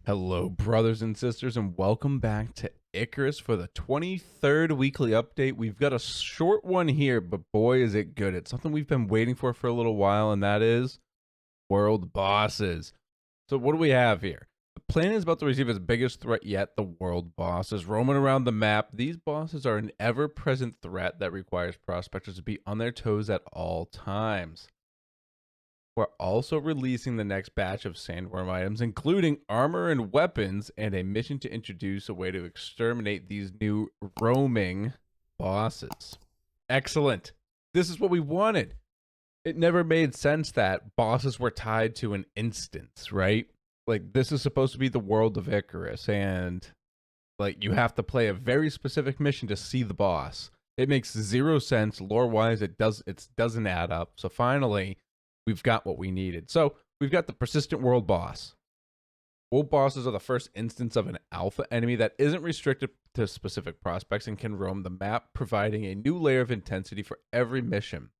Hello, brothers and sisters, and welcome back to Icarus for the 23rd weekly update. We've got a short one here, but boy, is it good. It's something we've been waiting for a little while, and that is world bosses. So, what do we have here? The planet is about to receive its biggest threat yet, the world bosses. Roaming around the map, these bosses are an ever present threat that requires prospectors to be on their toes at all times. We're also releasing the next batch of sandworm items, including armor and weapons, and a mission to introduce a way to exterminate these new roaming bosses. Excellent. This is what we wanted. It never made sense that bosses were tied to an instance, right? Like, this is supposed to be the world of Icarus, and like you have to play a very specific mission to see the boss. It makes zero sense lore wise. It doesn't add up. So finally, we've got what we needed. So we've got the persistent world boss. World bosses are the first instance of an alpha enemy that isn't restricted to specific prospects and can roam the map, providing a new layer of intensity for every mission.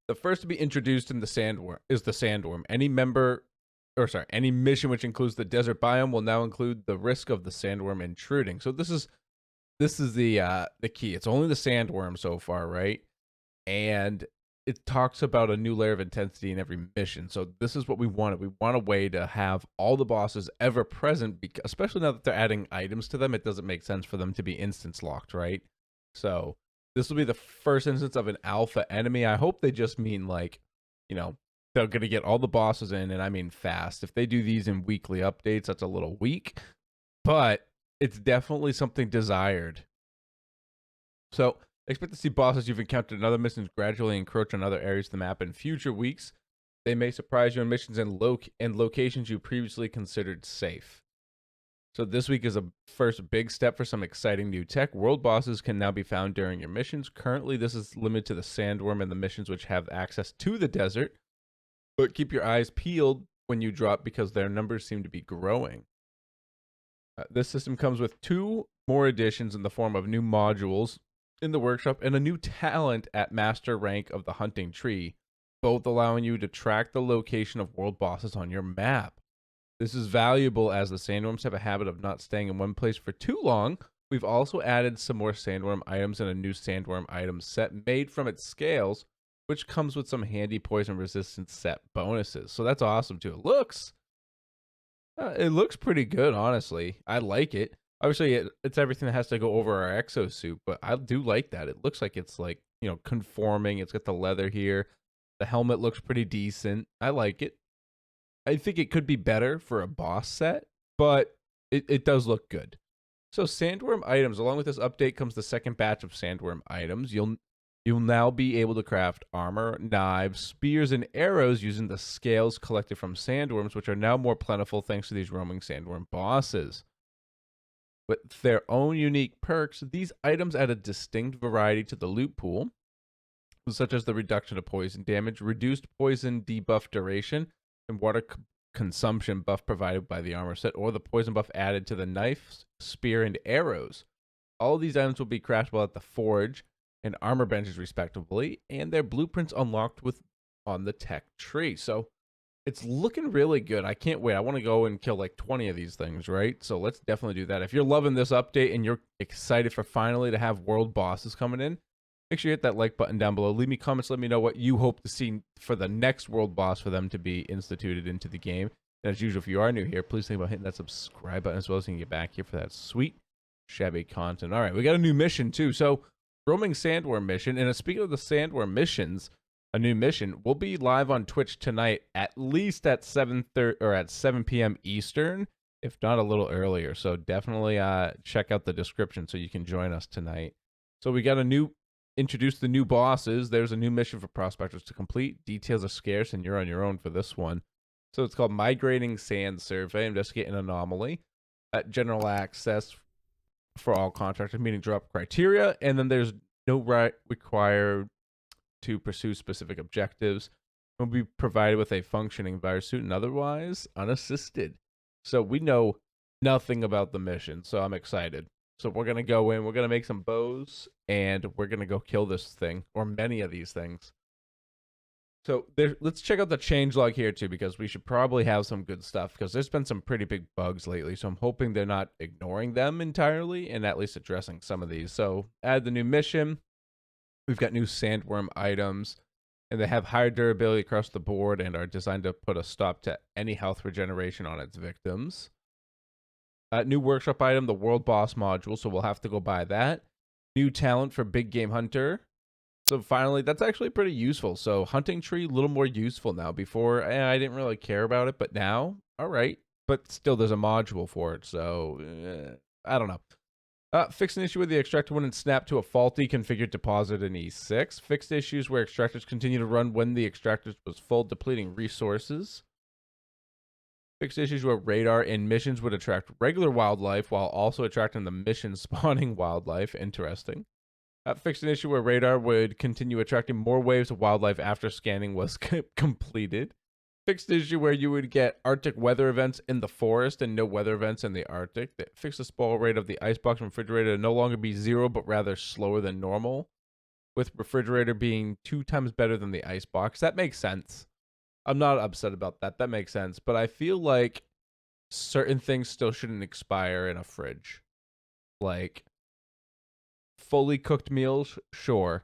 The first to be introduced in the sandworm is the sandworm. Any mission which includes the desert biome will now include the risk of the sandworm intruding. So this is the key. It's only the sandworm so far, right? And it talks about a new layer of intensity in every mission. So this is what we wanted. We want a way to have all the bosses ever present, especially now that they're adding items to them. It doesn't make sense for them to be instance locked, right? So this will be the first instance of an alpha enemy. I hope they just mean like, they're going to get all the bosses in, and I mean fast. If they do these in weekly updates, that's a little weak, but it's definitely something desired. So expect to see bosses you've encountered in other missions gradually encroach on other areas of the map in future weeks. They may surprise you in missions and locations you previously considered safe. So this week is a first big step for some exciting new tech. World bosses can now be found during your missions. Currently, this is limited to the sandworm and the missions which have access to the desert. But keep your eyes peeled when you drop because their numbers seem to be growing. This system comes with 2 more additions in the form of new modules in the workshop and a new talent at master rank of the hunting tree, both allowing you to track the location of world bosses on your map. This is valuable as the sandworms have a habit of not staying in one place for too long. We've also added some more sandworm items and a new sandworm item set made from its scales, which comes with some handy poison resistance set bonuses. So that's awesome too. It looks pretty good, honestly. I like it. Obviously, it's everything that has to go over our exosuit, but I do like that. It looks like it's like, conforming. It's got the leather here. The helmet looks pretty decent. I like it. I think it could be better for a boss set, but it does look good. So sandworm items, along with this update comes the second batch of sandworm items. You'll now be able to craft armor, knives, spears, and arrows using the scales collected from sandworms, which are now more plentiful thanks to these roaming sandworm bosses. With their own unique perks, these items add a distinct variety to the loot pool, such as the reduction of poison damage, reduced poison debuff duration, and water consumption buff provided by the armor set, or the poison buff added to the knives, spear, and arrows. All of these items will be craftable at the forge and armor benches, respectively, and their blueprints unlocked on the tech tree. So it's looking really good. I can't wait. I want to go and kill like 20 of these things, right? So let's definitely do that. If you're loving this update and you're excited for finally to have world bosses coming in, make sure you hit that like button down below. Leave me comments. Let me know what you hope to see for the next world boss for them to be instituted into the game. And as usual, if you are new here, please think about hitting that subscribe button as well so you can get back here for that sweet Shabby content. All right, we got a new mission too. So roaming sandworm mission. And speaking of the sandworm missions, a new mission will be live on Twitch tonight, at least at 7:30 or at 7 p.m. Eastern, if not a little earlier. So definitely check out the description so you can join us tonight. So we got introduce the new bosses. There's a new mission for prospectors to complete. Details are scarce, and you're on your own for this one. So it's called Migrating Sand Survey. Investigate an anomaly. At general access for all contractors meeting drop criteria, and then there's no right required to pursue specific objectives. Will be provided with a functioning virus suit and otherwise unassisted. So we know nothing about the mission, so I'm excited. So we're gonna go in, we're gonna make some bows, and we're gonna go kill this thing, or many of these things. So let's check out the changelog here too, because we should probably have some good stuff, because there's been some pretty big bugs lately. So I'm hoping they're not ignoring them entirely and at least addressing some of these. So add the new mission. We've got new sandworm items, and they have higher durability across the board and are designed to put a stop to any health regeneration on its victims. New workshop item, the world boss module, so we'll have to go buy that. New talent for big game hunter. So finally, that's actually pretty useful. So hunting tree, a little more useful now. Before, I didn't really care about it, but now, all right. But still, there's a module for it, so I don't know. Fixed an issue with the extractor wouldn't snap to a faulty configured deposit in E6. Fixed issues where extractors continue to run when the extractor was full, depleting resources. Fixed issues where radar in missions would attract regular wildlife while also attracting the mission spawning wildlife. Interesting. Fixed an issue where radar would continue attracting more waves of wildlife after scanning was completed. Fixed issue where you would get Arctic weather events in the forest and no weather events in the Arctic. Fixed the spoil rate of the icebox refrigerator to no longer be 0, but rather slower than normal, with refrigerator being 2 times better than the icebox. That makes sense. I'm not upset about that. That makes sense. But I feel like certain things still shouldn't expire in a fridge. Like, fully cooked meals, sure.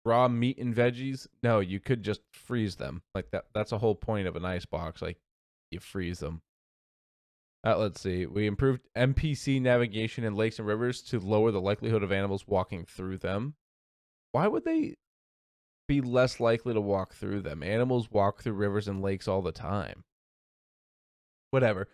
Raw meat and veggies, no, you could just freeze them. Like that's a whole point of an ice box. Like, you freeze them. Let's see. We improved NPC navigation in lakes and rivers to lower the likelihood of animals walking through them. Why would they be less likely to walk through them? Animals walk through rivers and lakes all the time. Whatever.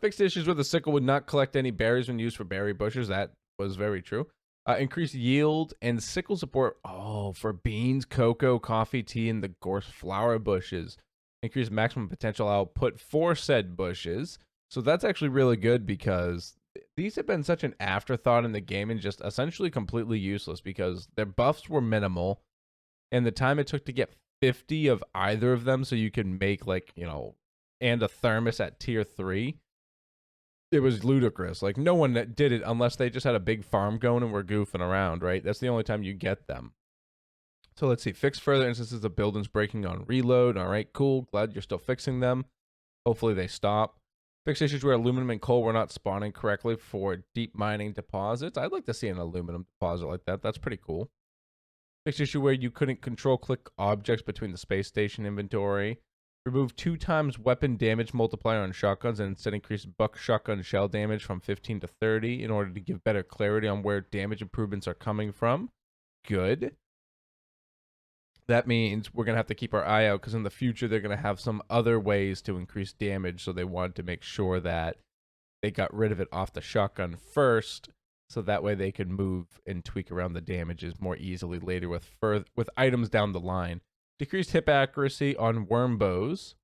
Fixed issues with the sickle would not collect any berries when used for berry bushes. That was very true. Increased yield and sickle support. Oh, for beans, cocoa, coffee, tea, and the gorse flower bushes. Increased maximum potential output for said bushes. So that's actually really good, because these have been such an afterthought in the game and just essentially completely useless, because their buffs were minimal. And the time it took to get 50 of either of them so you can make, like, and a thermos at tier 3. It was ludicrous. Like, no one that did it unless they just had a big farm going and were goofing around, right? That's the only time you get them. So let's see. Fix further instances of buildings breaking on reload. All right, cool. Glad you're still fixing them. Hopefully they stop. Fix issues where aluminum and coal were not spawning correctly for deep mining deposits. I'd like to see an aluminum deposit like that. That's pretty cool. Fix issue where you couldn't control click objects between the space station inventory. Remove 2 times weapon damage multiplier on shotguns and instead increase buck shotgun shell damage from 15 to 30 in order to give better clarity on where damage improvements are coming from. Good. That means we're going to have to keep our eye out, because in the future they're going to have some other ways to increase damage, so they wanted to make sure that they got rid of it off the shotgun first, so that way they could move and tweak around the damages more easily later with items down the line. Decreased hip accuracy on worm bows.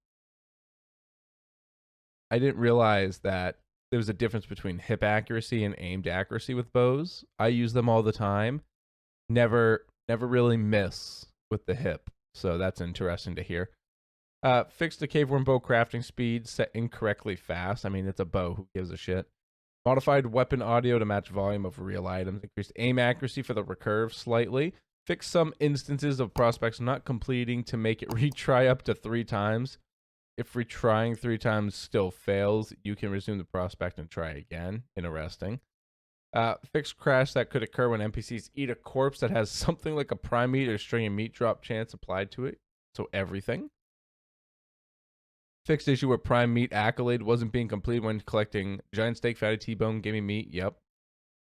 I didn't realize that there was a difference between hip accuracy and aimed accuracy with bows. I use them all the time. Never really miss with the hip. So that's interesting to hear. Fixed the caveworm bow crafting speed, set incorrectly fast. I mean, it's a bow. Who gives a shit? Modified weapon audio to match volume of real items. Increased aim accuracy for the recurve slightly. Fix some instances of prospects not completing to make it retry up to 3 times. If retrying 3 times still fails, you can resume the prospect and try again. Interesting. Fix crash that could occur when NPCs eat a corpse that has something like a prime meat or string of meat drop chance applied to it. So everything. Fixed issue where prime meat accolade wasn't being completed when collecting giant steak, fatty T-bone, gimme meat. Yep.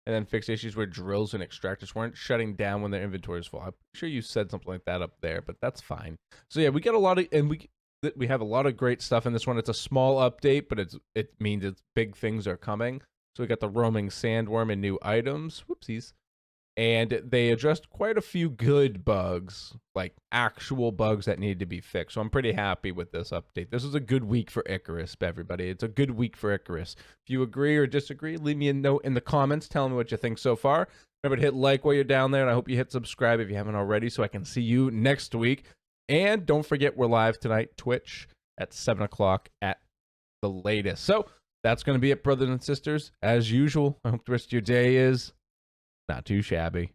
And then fixed issues where drills and extractors weren't shutting down when their inventory is full. I'm sure you said something like that up there, but that's fine. So yeah, we got a lot of, and we have a lot of great stuff in this one. It's a small update, but it means big things are coming. So we got the roaming sandworm and new items. Whoopsies. And they addressed quite a few good bugs, like actual bugs that needed to be fixed. So I'm pretty happy with this update. This is a good week for Icarus, everybody. It's a good week for Icarus. If you agree or disagree, leave me a note in the comments telling me what you think so far. Remember to hit like while you're down there, and I hope you hit subscribe if you haven't already so I can see you next week. And don't forget, we're live tonight, Twitch, at 7 o'clock at the latest. So that's going to be it, brothers and sisters. As usual, I hope the rest of your day is not too shabby.